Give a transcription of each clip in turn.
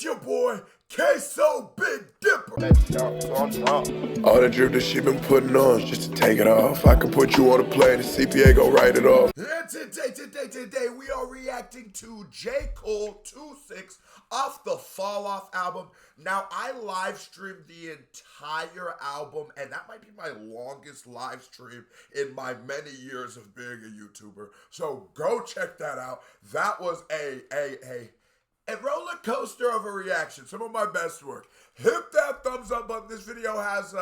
your boy, Queso Big Dipper. All the drip that she been putting on just to take it off. I can put you on a plane, the CPA gon' write it off. And today, we are reacting to J.Cole 2-6 off the Fall Off album. Now, I live streamed the entire album, and that might be my longest live stream in my many years of being a YouTuber. So go check that out. That was a roller coaster of a reaction. Some of my best work. Hit that thumbs up button. This video has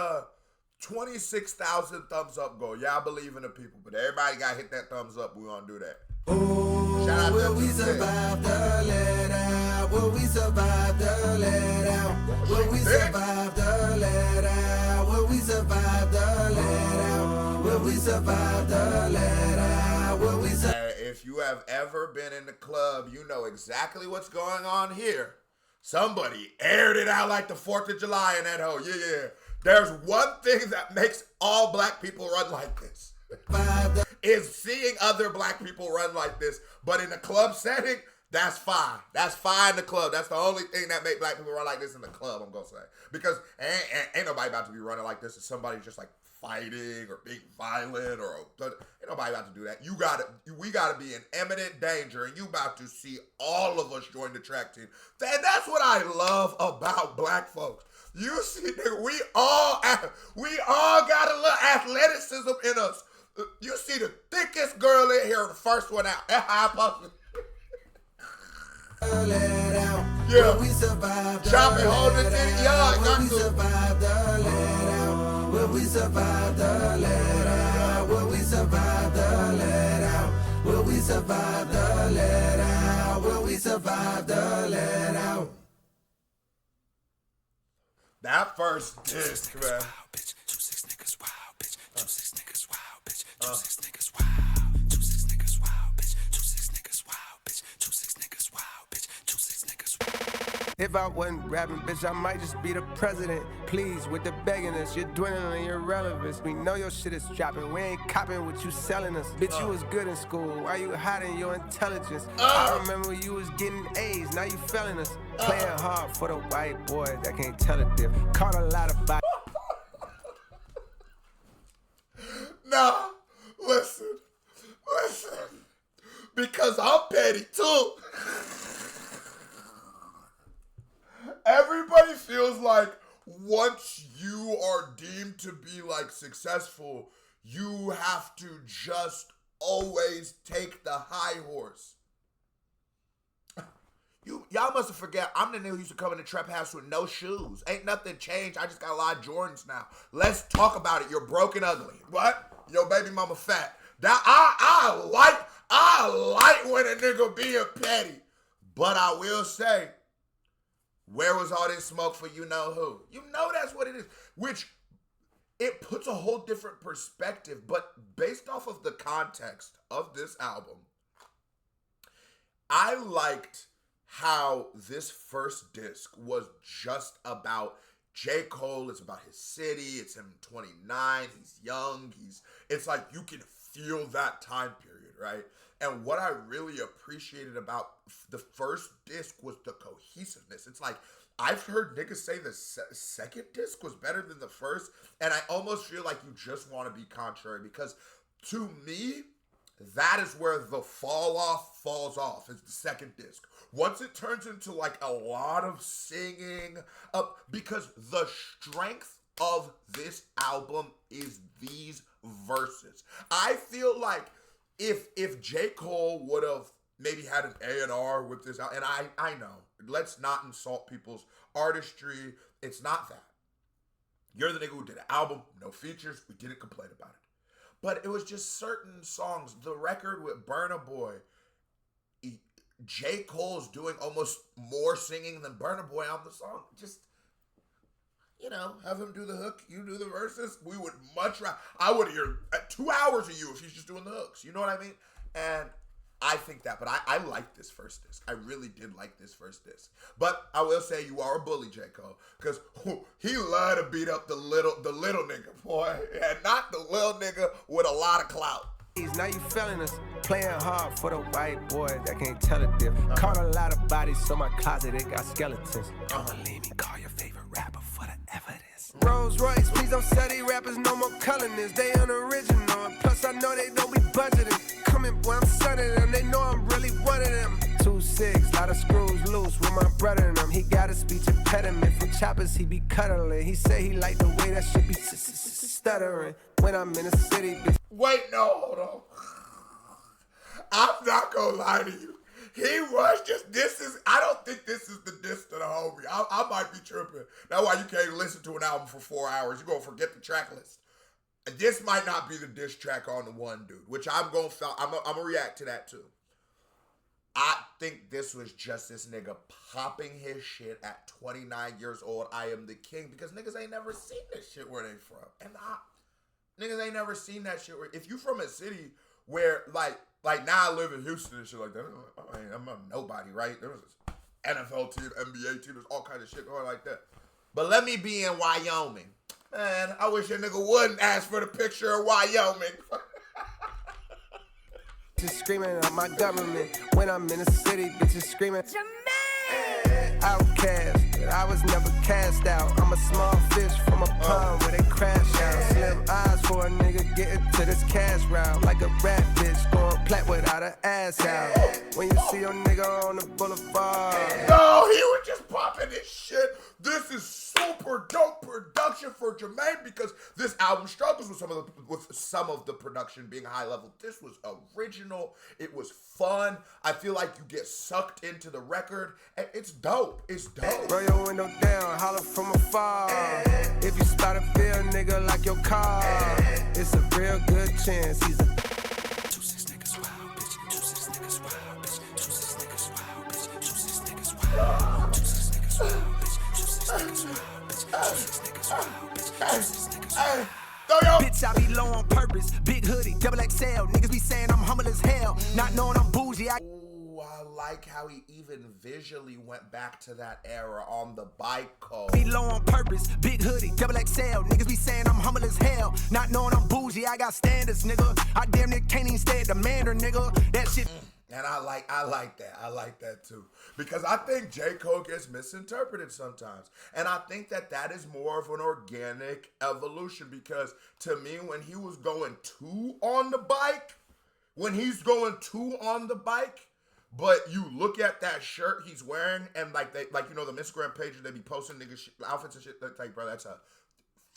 26,000 thumbs up goal. Yeah, I believe in the people, but everybody got to hit that thumbs up. We're going to do that. Ooh, shout out will to we survive the let out? Will we survive the let out? Will we survive the let out? Will we survive the let out? Will we survive the let out? Will we survive? If you have ever been in the club, you know exactly what's going on here. Somebody aired it out like the 4th of July in that hole. Yeah. There's one thing that makes all black people run like this. Is seeing other black people run like this. But in the club setting, that's fine. That's fine in the club. That's the only thing that make black people run like this in the club, I'm going to say. Because ain't nobody about to be running like this if somebody's just like fighting or being violent ain't nobody about to do that. We gotta be in imminent danger, and you about to see all of us join the track team. And that's what I love about black folks. You see, nigga, we all got a little athleticism in us. You see the thickest girl in here, the first one out. That's how I supposed to. Yeah. Chop it, hold it in y'all. Will we survive the let out? Will we survive the let out? Will we survive the let out? Will we survive the let out? Will we survive the let out? That first disc, man. Wow, bitch. 2-6 niggas wild, bitch. 2-6 niggas wild, bitch. 2-6 niggas wild. 2-6 niggas wild, bitch. 2-6 niggas wild, bitch. 2-6 niggas wild, bitch. 2-6 niggas wild. If I wasn't rapping, bitch, I might just be the president. Please, with the begginess, you're dwindling your relevance. We know your shit is dropping. We ain't copping what you selling us. Bitch, you was good in school. Why you hiding your intelligence? I remember you was getting A's. Now you failing us. Playing hard for the white boys that can't tell a difference. Caught a lot of bodies. Nah, listen. Because I'm petty too. Everybody feels like once you are deemed to be like successful, you have to just always take the high horse. Y'all must have forget, I'm the nigga who used to come in the trap house with no shoes. Ain't nothing changed. I just got a lot of Jordans now. Let's talk about it. You're broke and ugly. What? Your baby mama fat. That I like when a nigga being petty. But I will say, where was all this smoke for you know who? You know that's what it is. Which, it puts a whole different perspective. But based off of the context of this album, I liked how this first disc was just about J. Cole. It's about his city. It's him 29. He's young. It's like you can feel that time period, right? And what I really appreciated about the first disc was the cohesiveness. It's like, I've heard niggas say the second disc was better than the first, and I almost feel like you just want to be contrary, because to me, that is where the fall off falls off, is the second disc. Once it turns into like a lot of singing, because the strength of this album is these verses. I feel like if J. Cole would have maybe had an A&R with this, and I know, let's not insult people's artistry. It's not that. You're the nigga who did an album, no features. We didn't complain about it. But it was just certain songs. The record with Burna Boy, J. Cole's doing almost more singing than Burna Boy on the song. Just, have him do the hook, you do the verses. We would much rather, I would hear 2 hours of you if he's just doing the hooks. You know what I mean? And I think that, but I like this first disc. I really did like this first disc. But I will say you are a bully, J. Cole, because he loved to beat up the little nigga, boy, and not the little nigga with a lot of clout. Now you feeling us. playing hard for the white boy that can't tell a difference. Caught a lot of bodies, so my closet, it got skeletons. Don't believe me, call your favorite rapper for the evidence. Rolls Royce, please don't sell these rappers no more colonists. They unoriginal, and plus I know they don't be budgeting. Coming, boy, I'm sunning them, they know I'm really one of them. 2-6, lot of screws loose with my brother in them. He got a speech impediment from choppers, he be cuddling. He say he like the way that shit be stuttering. When I'm in the city, bitch. Wait, no, hold on. I'm not gonna lie to you. He was just, I don't think this is the diss to the homie. I might be tripping. That's why you can't listen to an album for 4 hours. You're gonna forget the track list. This might not be the diss track on the one dude, which I'm gonna react to that too. I think this was just this nigga popping his shit at 29 years old. I am the king, because niggas ain't never seen this shit where they from. And niggas ain't never seen that shit where, if you from a city where like now I live in Houston and shit like that, I'm a nobody, right? There was this NFL team, NBA team, there's all kinds of shit going like that. But let me be in Wyoming. Man, I wish a nigga wouldn't ask for the picture of Wyoming. Just screaming at my government. When I'm in the city, bitches screaming Jermaine! Outcast, but I was never cast out. I'm a small fish from a pond where they crash out. Slim eyes for a nigga getting to this cash route. Like a rat bitch going plat without an ass out. When you see your nigga on the boulevard. No, he was just popping this shit. This is super dope production for Jermaine, because this album struggles with some of the production being high level. This was original. It was fun. I feel like you get sucked into the record, and it's dope. It's dope. Roll your window down, holler from afar. If you spot a bill, nigga, like your car, it's a real good chance he's a 2-6 niggas wild, bitch. 2-6 niggas wild, bitch. 2-6 niggas wild, bitch. 2-6 niggas wild. 2-6 niggas wild, bitch. 2-6 niggas wild, bitch. 2-6 niggas wild, bitch. 2-6 niggas wild. Bitch, I be low on purpose. Big hoodie, double XL. Niggas be saying I'm humble as hell. Not knowing I'm bougie. Ooh, I like how he even visually went back to that era on the bike code. Be low on purpose. Big hoodie, double XL. Niggas be saying I'm humble as hell. Not knowing I'm bougie. I got standards, nigga. I damn near can't even stay at the Mandarin, nigga. That shit. And I like that. I like that too. Because I think J. Cole gets misinterpreted sometimes. And I think that is more of an organic evolution, because to me, when he was going two on the bike, but you look at that shirt he's wearing, and like the Instagram pages, they be posting niggas outfits and shit, like, bro, that's a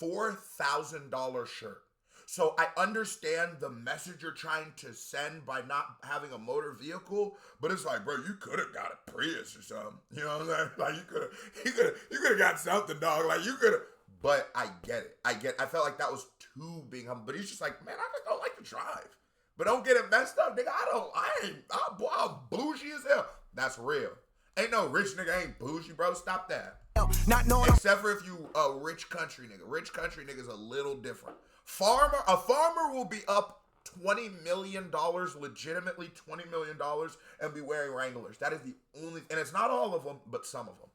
$4,000 shirt. So I understand the message you're trying to send by not having a motor vehicle, but it's like, bro, you could have got a Prius or something. You know what I'm saying? Like, you could have got something, dog. Like, you could have. But I get it. I felt like that was too being humble. But he's just like, man, I just don't like to drive. But don't get it messed up, nigga. I'm bougie as hell. That's real. Ain't no rich nigga ain't bougie, bro. Stop that. Not knowing. Except for if you a rich country nigga. Rich country nigga's a little different. A farmer will be up $20 million, legitimately $20 million, and be wearing Wranglers. That is the only, and it's not all of them, but some of them.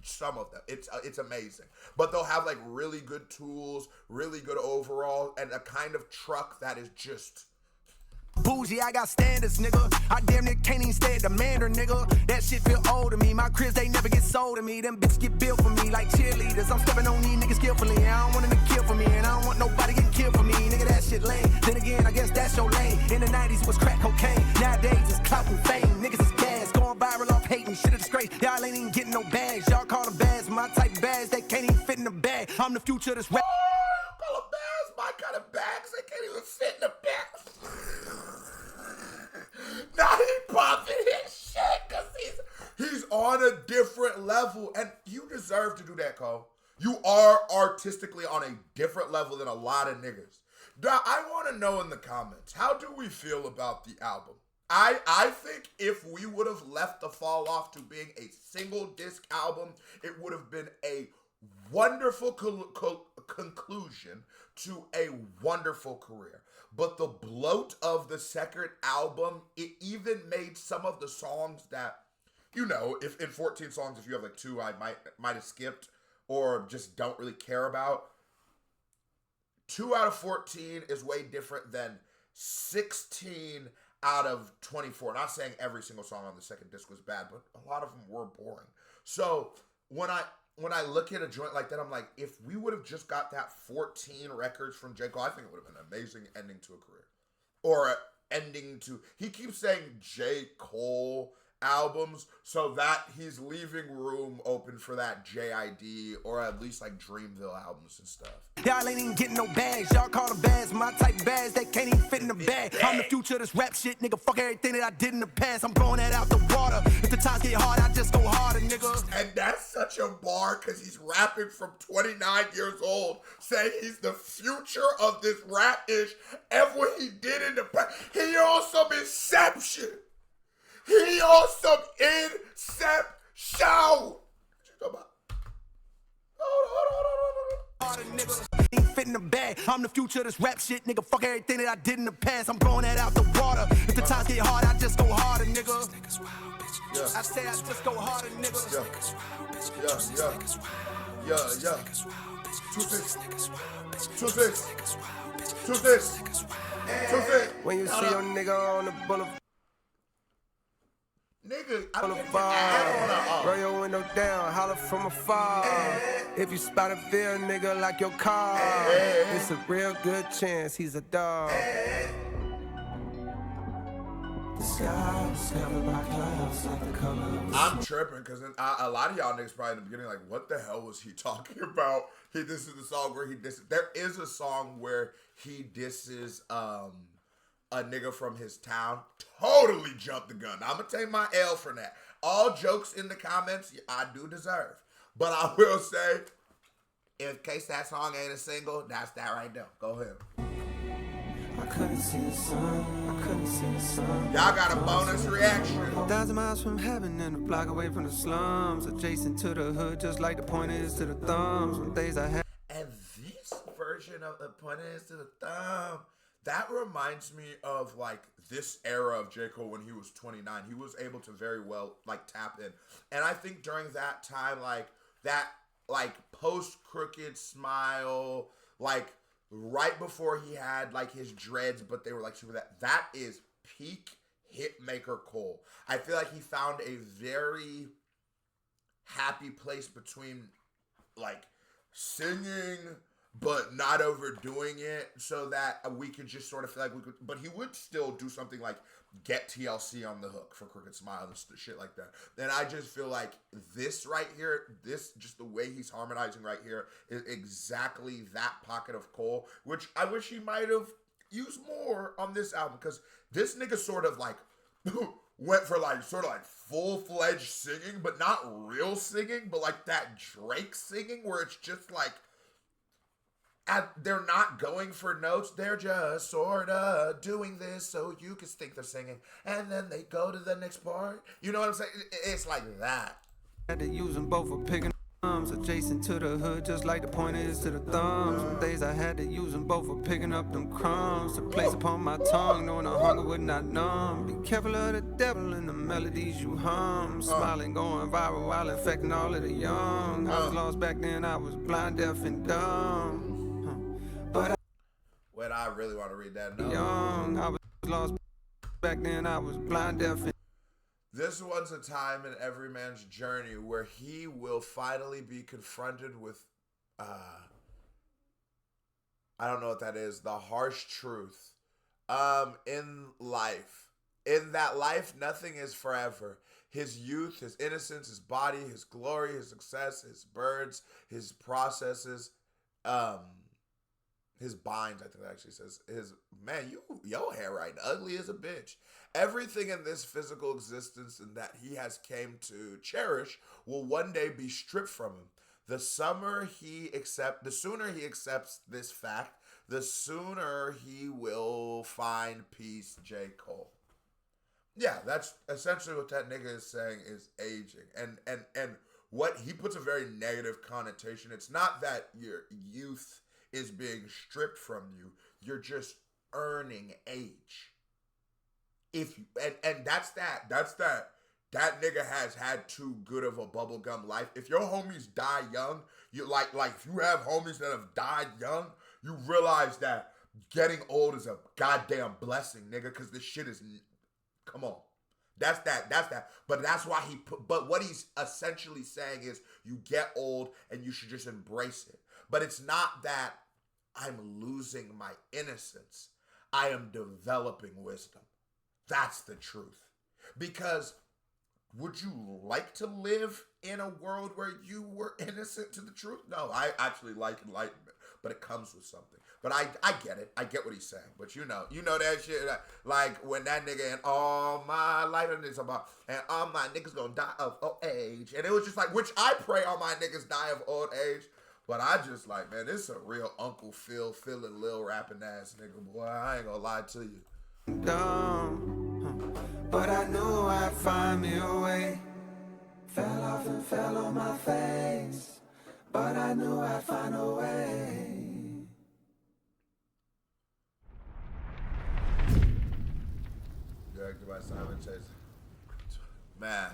Some of them. It's amazing. But they'll have like really good tools, really good overall, and a kind of truck that is just bougie, I got standards, nigga. I damn near can't even stay at the Mandarin, nigga. That shit feel old to me. My cribs, they never get sold to me. Them bitches get built for me like cheerleaders. I'm stepping on these niggas skillfully. I don't want them to kill for me, and I don't want nobody getting killed for me. Nigga, that shit lame. Then again, I guess that's your lane. In the 90s was crack cocaine. Nowadays it's clout and fame. Niggas is gas, going viral off hating. Shit a disgrace. Y'all ain't even getting no bags. Y'all call them bags. My type of bags, they can't even fit in the bag. I'm the future of this rap. Call them bags, my kind of bags, they can't even fit in the bag. Now he popping his shit because he's on a different level, and you deserve to do that, Cole. You are artistically on a different level than a lot of niggas. Now, I want to know in the comments, how do we feel about the album? I think if we would have left the fall off to being a single disc album, it would have been a wonderful conclusion to a wonderful career. But the bloat of the second album, it even made some of the songs that, you know, if in 14 songs, if you have like 2 I might have skipped or just don't really care about, 2 out of 14 is way different than 16 out of 24. Not saying every single song on the second disc was bad, but a lot of them were boring. So when I look at a joint like that, I'm like, if we would have just got that 14 records from J. Cole, I think it would have been an amazing ending to a career. Or ending to, he keeps saying J. Cole albums, so that he's leaving room open for that JID or at least like Dreamville albums and stuff. Y'all ain't even getting no bags. Y'all call them bags my type of bags. They can't even fit in the bag. I'm the future of this rap shit, nigga. Fuck everything that I did in the past. I'm blowing that out the water. If the times get hard, I just go harder, nigga. And that's such a bar because he's rapping from 29 years old, saying he's the future of this rap-ish. And what he did in the past, he also Inception. He on some Inception. What you talking about? Ain't fit in the bag. I'm the future of this rap shit, nigga. Fuck everything that I did in the past. I'm blowing that out the water. If the times get hard, I just go harder, nigga. Yeah. I say I just go harder, nigga. Yeah. 2-6. When you see your nigga on the boulevard. Nigga, I'm getting add on roll your window down, holler from afar. If you spot a veil, nigga, like your car, it's a real good chance he's a dog. The sky's covered by clouds like the color of I'm tripping because a lot of y'all niggas probably in the beginning like, what the hell was he talking about? This is the song where he disses. There is a song where he disses a nigga from his town. Totally jumped the gun. I'm gonna take my L for that. All jokes in the comments, I do deserve. But I will say, in case that song ain't a single, that's that right there. Go ahead. I couldn't see the sun. Y'all got a bonus reaction. 1,000 miles from heaven and a block away from the slums, adjacent to the hood, just like the point is to the thumbs. Some days I had. And this version of the point is to the thumb, that reminds me of like this era of J. Cole when he was 29. He was able to very well like tap in. And I think during that time, like that like post Crooked Smile, like right before he had like his dreads, but they were like super that is peak hitmaker Cole. I feel like he found a very happy place between like singing but not overdoing it, so that we could just sort of feel like we could, but he would still do something like get TLC on the hook for Crooked Smile and shit like that. Then I just feel like this right here, this, just the way he's harmonizing right here is exactly that pocket of Cole, which I wish he might have used more on this album, because this nigga sort of like went for like sort of like full-fledged singing, but not real singing, but like that Drake singing where it's just like, they're not going for notes. They're just sort of doing this so you can think they're singing. And then they go to the next part. You know what I'm saying? It's like that. Had to use them both for picking thumbs, adjacent to the hood, just like the point is to the thumbs. Some days I had to use them both for picking up them crumbs to place upon my tongue, knowing the hunger would not numb. Be careful of the devil and the melodies you hum. Smiling, going viral while infecting all of the young. I was lost back then, I was blind, deaf, and dumb. Wait, I really want to read that note. Young, I was lost back then, I was blind, deaf, and this one's a time in every man's journey where he will finally be confronted with, I don't know what that is, the harsh truth. In life. In that life, nothing is forever. His youth, his innocence, his body, his glory, his success, his birds, his processes, his binds, I think it actually says. Man, your hair right ugly as a bitch. Everything in this physical existence and that he has came to cherish will one day be stripped from him. The sooner he accepts this fact, the sooner he will find peace, J. Cole. Yeah, that's essentially what that nigga is saying, is aging. And what he puts a very negative connotation. It's not that your youth is being stripped from you. You're just earning age. If you, and that's that nigga has had too good of a bubblegum life. If your homies die young, you like if you have homies that have died young, you realize that getting old is a goddamn blessing, nigga, because this shit is Come on. That's that. But that's why but what he's essentially saying is you get old and you should just embrace it. But it's not that I'm losing my innocence. I am developing wisdom. That's the truth. Because would you like to live in a world where you were innocent to the truth? No, I actually like enlightenment, but it comes with something. But I get it. I get what he's saying. But you know that shit. Like when that nigga and all my life is about, and all my niggas gonna die of old age. And it was just like, which I pray all my niggas die of old age. But I just like, man, this is a real Uncle Phil, feeling Lil rapping ass nigga, boy. I ain't gonna lie to you. Dumb, but I knew I'd find me a way. Fell off and fell on my face, but I knew I'd find a way. Directed by Simon Chase. Man,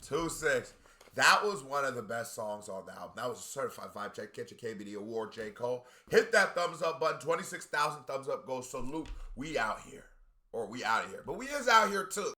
2-6. That was one of the best songs on the album. That was a certified vibe check. Catch a KBD award, J.Cole. Hit that thumbs up button. 26,000 thumbs up goes. Salute. We out here. Or we out of here. But we is out here too.